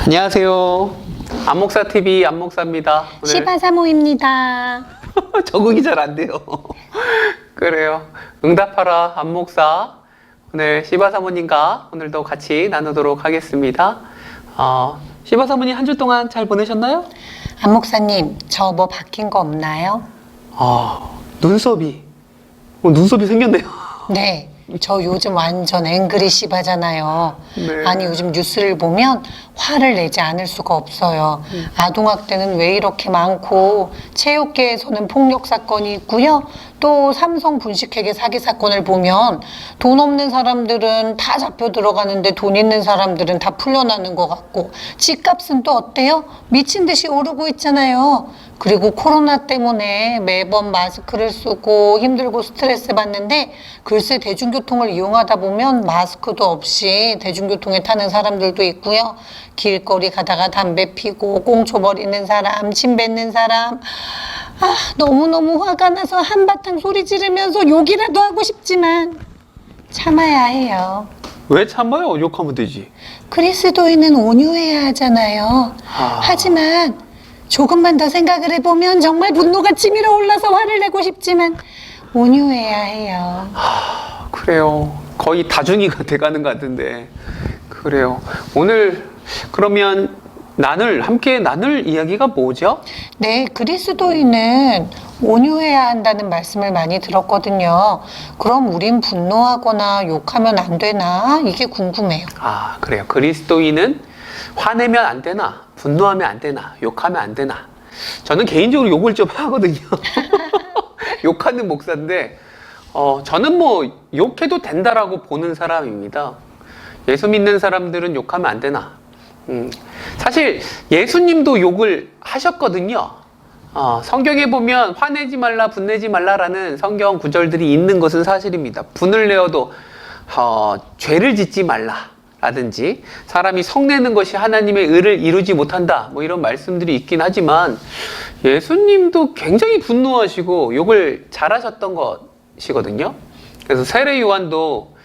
안녕하세요. 안목사TV 안목사입니다. 시바사모입니다. 적응이 잘 안 돼요. 그래요. 응답하라 안목사. 오늘 시바사모님과 오늘도 같이 나누도록 하겠습니다. 시바사모님 한 주 동안 잘 보내셨나요? 안목사님, 저 뭐 바뀐 거 없나요? 눈썹이 생겼네요. 네, 저 요즘 완전 앵그리 시바잖아요. 네. 아니, 요즘 뉴스를 보면 화를 내지 않을 수가 없어요. 아동학대는 왜 이렇게 많고, 체육계에서는 폭력 사건이 있고요. 또 삼성 분식회계 사기 사건을 보면 돈 없는 사람들은 다 잡혀 들어가는데 돈 있는 사람들은 다 풀려나는 것 같고, 집값은 또 어때요? 미친 듯이 오르고 있잖아요. 그리고 코로나 때문에 매번 마스크를 쓰고 힘들고 스트레스 받는데, 글쎄 대중교통을 이용하다 보면 마스크도 없이 대중교통에 타는 사람들도 있고요. 길거리 가다가 담배 피고 꽁초 버리는 사람, 침 뱉는 사람. 너무너무 화가 나서 한바탕 소리 지르면서 욕이라도 하고 싶지만 참아야 해요. 왜 참아요? 욕하면 되지. 그리스도인은 온유해야 하잖아요. 하지만 조금만 더 생각을 해보면 정말 분노가 치밀어 올라서 화를 내고 싶지만 온유해야 해요. 그래요. 거의 다중이가 돼가는 것 같은데. 그래요. 오늘 그러면 함께 나눌 이야기가 뭐죠? 네, 그리스도인은 온유해야 한다는 말씀을 많이 들었거든요. 그럼 우린 분노하거나 욕하면 안 되나? 이게 궁금해요. 그래요. 그리스도인은 화내면 안 되나? 분노하면 안 되나? 욕하면 안 되나? 저는 개인적으로 욕을 좀 하거든요. 욕하는 목사인데, 저는 뭐 욕해도 된다라고 보는 사람입니다. 예수 믿는 사람들은 욕하면 안 되나? 사실 예수님도 욕을 하셨거든요. 성경에 보면 화내지 말라, 분내지 말라라는 성경 구절들이 있는 것은 사실입니다. 분을 내어도 죄를 짓지 말라라든지 사람이 성내는 것이 하나님의 의를 이루지 못한다, 뭐 이런 말씀들이 있긴 하지만 예수님도 굉장히 분노하시고 욕을 잘하셨던 것이거든요. 그래서 세례 요한도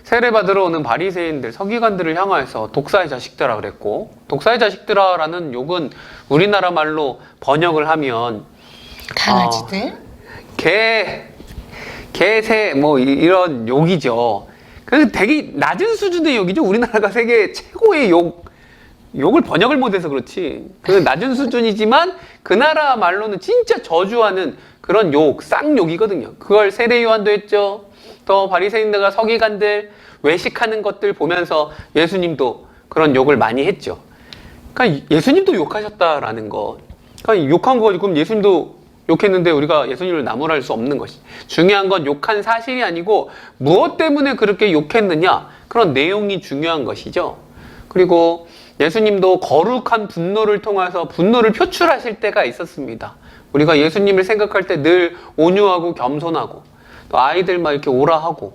세례받으러 오는 바리새인들, 서기관들을 향하여서 독사의 자식들아 그랬고, 독사의 자식들아라는 욕은 우리나라 말로 번역을 하면 강아지들? 개새 뭐 이런 욕이죠. 그 되게 낮은 수준의 욕이죠. 우리나라가 세계 최고의 욕을 번역을 못해서 그렇지. 그 낮은 수준이지만 그 나라 말로는 진짜 저주하는 그런 욕, 쌍욕이거든요. 그걸 세례 요한도 했죠. 또 바리새인들과 서기관들 외식하는 것들 보면서 예수님도 그런 욕을 많이 했죠. 그러니까 예수님도 욕하셨다라는 것. 그러니까 욕한 거 그럼 예수님도 욕했는데 우리가 예수님을 나무랄 수 없는 것이. 중요한 건 욕한 사실이 아니고 무엇 때문에 그렇게 욕했느냐, 그런 내용이 중요한 것이죠. 그리고 예수님도 거룩한 분노를 통해서 분노를 표출하실 때가 있었습니다. 우리가 예수님을 생각할 때 늘 온유하고 겸손하고, 또 아이들 막 이렇게 오라하고,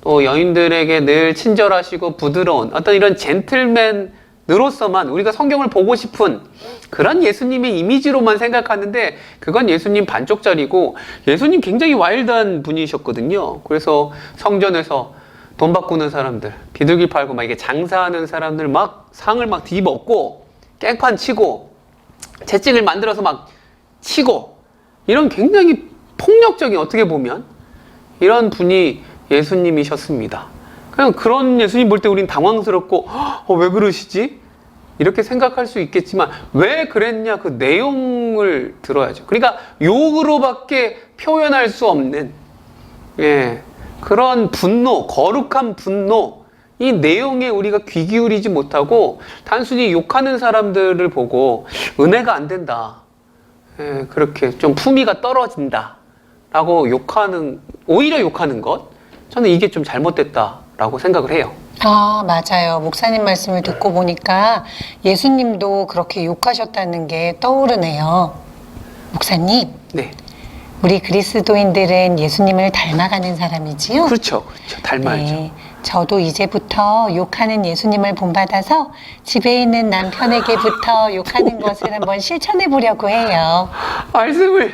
또 여인들에게 늘 친절하시고 부드러운 어떤 이런 젠틀맨으로서만 우리가 성경을 보고 싶은 그런 예수님의 이미지로만 생각하는데, 그건 예수님 반쪽짜리고, 예수님 굉장히 와일드한 분이셨거든요. 그래서 성전에서 돈 바꾸는 사람들, 비둘기 팔고 막 이게 장사하는 사람들 막 상을 막 뒤집었고, 깽판 치고, 채찍을 만들어서 막 치고, 이런 굉장히 폭력적인, 어떻게 보면 이런 분이 예수님이셨습니다. 그냥 그런 예수님 볼 때 우린 당황스럽고, 왜 그러시지? 이렇게 생각할 수 있겠지만, 왜 그랬냐, 그 내용을 들어야죠. 그러니까 욕으로밖에 표현할 수 없는, 그런 분노, 거룩한 분노, 이 내용에 우리가 귀 기울이지 못하고 단순히 욕하는 사람들을 보고 은혜가 안 된다, 그렇게 좀 품위가 떨어진다 라고 오히려 욕하는 것, 저는 이게 좀 잘못됐다라고 생각을 해요. 맞아요. 목사님 말씀을 듣고 보니까 예수님도 그렇게 욕하셨다는 게 떠오르네요. 목사님, 네. 우리 그리스도인들은 예수님을 닮아가는 사람이지요? 그렇죠. 닮아야죠. 네, 저도 이제부터 욕하는 예수님을 본받아서 집에 있는 남편에게부터 욕하는 것을 한번 실천해 보려고 해요. 말씀을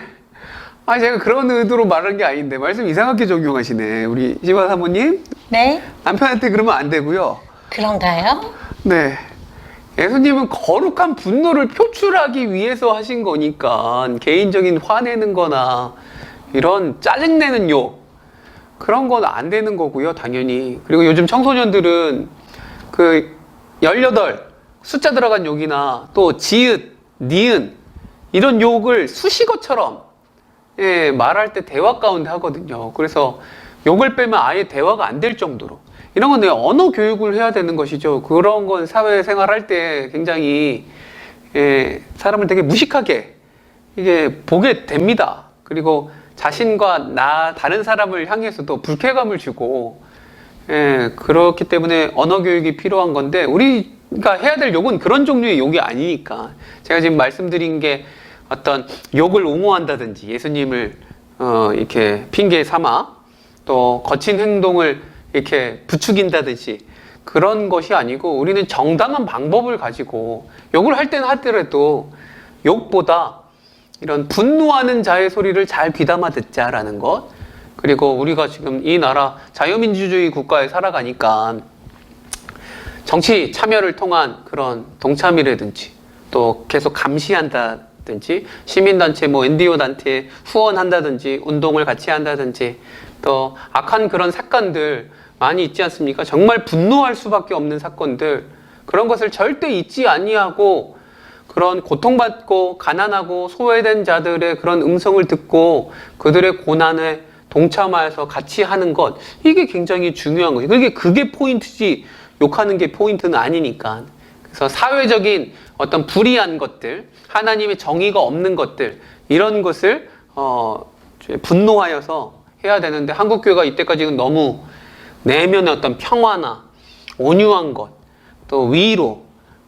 제가 그런 의도로 말한 게 아닌데 말씀 이상하게 적용하시네. 우리 시바 사모님. 네? 남편한테 그러면 안 되고요. 그런가요? 네. 예수님은 거룩한 분노를 표출하기 위해서 하신 거니까 개인적인 화내는 거나 이런 짜증내는 욕 그런 건 안 되는 거고요, 당연히. 그리고 요즘 청소년들은 그 18 숫자 들어간 욕이나 또 지읒, 니은 이런 욕을 수식어처럼 말할 때 대화 가운데 하거든요. 그래서 욕을 빼면 아예 대화가 안 될 정도로 이런 건 언어 교육을 해야 되는 것이죠. 그런 건 사회생활 할 때 굉장히 사람을 되게 무식하게 이게 보게 됩니다. 그리고 자신과 다른 사람을 향해서도 불쾌감을 주고 그렇기 때문에 언어 교육이 필요한 건데 우리가 해야 될 욕은 그런 종류의 욕이 아니니까 제가 지금 말씀드린 게 어떤 욕을 옹호한다든지 예수님을 이렇게 핑계 삼아 또 거친 행동을 이렇게 부추긴다든지 그런 것이 아니고 우리는 정당한 방법을 가지고 욕을 할 때는 하더라도 욕보다 이런 분노하는 자의 소리를 잘 귀담아 듣자라는 것. 그리고 우리가 지금 이 나라 자유민주주의 국가에 살아가니까 정치 참여를 통한 그런 동참이라든지 또 계속 감시한다든지 시민단체 NDO 단체에 후원한다든지 운동을 같이 한다든지 또 악한 그런 사건들 많이 있지 않습니까? 정말 분노할 수밖에 없는 사건들 그런 것을 절대 잊지 아니하고 그런 고통받고 가난하고 소외된 자들의 그런 음성을 듣고 그들의 고난에 동참하여서 같이 하는 것 이게 굉장히 중요한 거죠. 그게 포인트지 욕하는 게 포인트는 아니니까. 그래서 사회적인 어떤 불이한 것들 하나님의 정의가 없는 것들 이런 것을 분노하여서 해야 되는데 한국교회가 이때까지는 너무 내면의 어떤 평화나 온유한 것 또 위로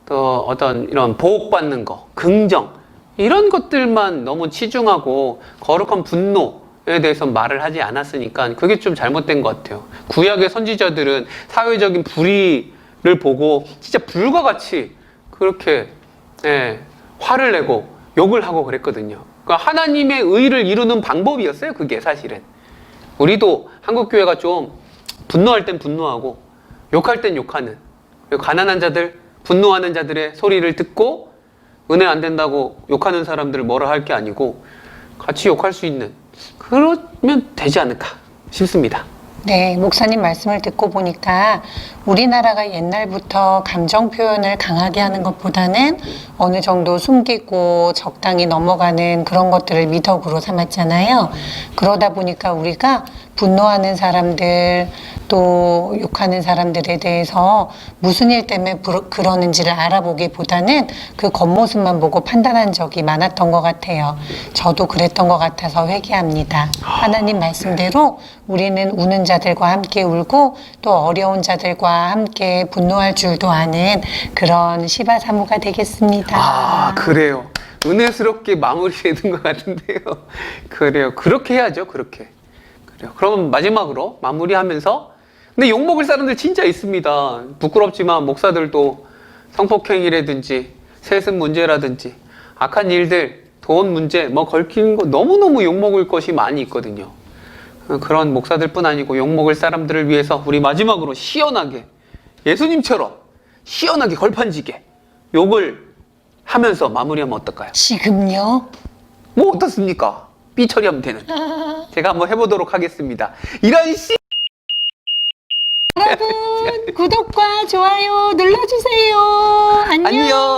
또 어떤 이런 보호받는 거 긍정 이런 것들만 너무 치중하고 거룩한 분노에 대해서 말을 하지 않았으니까 그게 좀 잘못된 것 같아요. 구약의 선지자들은 사회적인 불의를 보고 진짜 불과 같이 그렇게 화를 내고 욕을 하고 그랬거든요. 그러니까 하나님의 의를 이루는 방법이었어요. 그게 사실은. 우리도 한국교회가 좀 분노할 땐 분노하고 욕할 땐 욕하는 그리고 가난한 자들 분노하는 자들의 소리를 듣고 은혜 안 된다고 욕하는 사람들을 뭐라 할 게 아니고 같이 욕할 수 있는 그러면 되지 않을까 싶습니다. 네, 목사님 말씀을 듣고 보니까 우리나라가 옛날부터 감정 표현을 강하게 하는 것보다는 어느 정도 숨기고 적당히 넘어가는 그런 것들을 미덕으로 삼았잖아요. 그러다 보니까 우리가 분노하는 사람들 또 욕하는 사람들에 대해서 무슨 일 때문에 그러는지를 알아보기보다는 그 겉모습만 보고 판단한 적이 많았던 것 같아요. 저도 그랬던 것 같아서 회개합니다. 하나님 말씀대로 우리는 우는 자들과 함께 울고 또 어려운 자들과 함께 분노할 줄도 아는 그런 시바사무가 되겠습니다. 아, 그래요. 은혜스럽게 마무리되는 것 같은데요. 그래요. 그렇게 해야죠. 그렇게. 그래요. 그럼 마지막으로 마무리하면서 근데 욕먹을 사람들 진짜 있습니다. 부끄럽지만 목사들도 성폭행이라든지 세습 문제라든지 악한 일들, 돈 문제 뭐 걸키는 거 너무너무 욕먹을 것이 많이 있거든요. 그런 목사들뿐 아니고 욕먹을 사람들을 위해서 우리 마지막으로 시원하게 예수님처럼 시원하게 걸판지게 욕을 하면서 마무리하면 어떨까요? 지금요? 뭐 어떻습니까? 삐 처리하면 되는. 제가 한번 해보도록 하겠습니다. 이런 씨 여러분 구독과 좋아요 눌러주세요. 안녕. 안녕.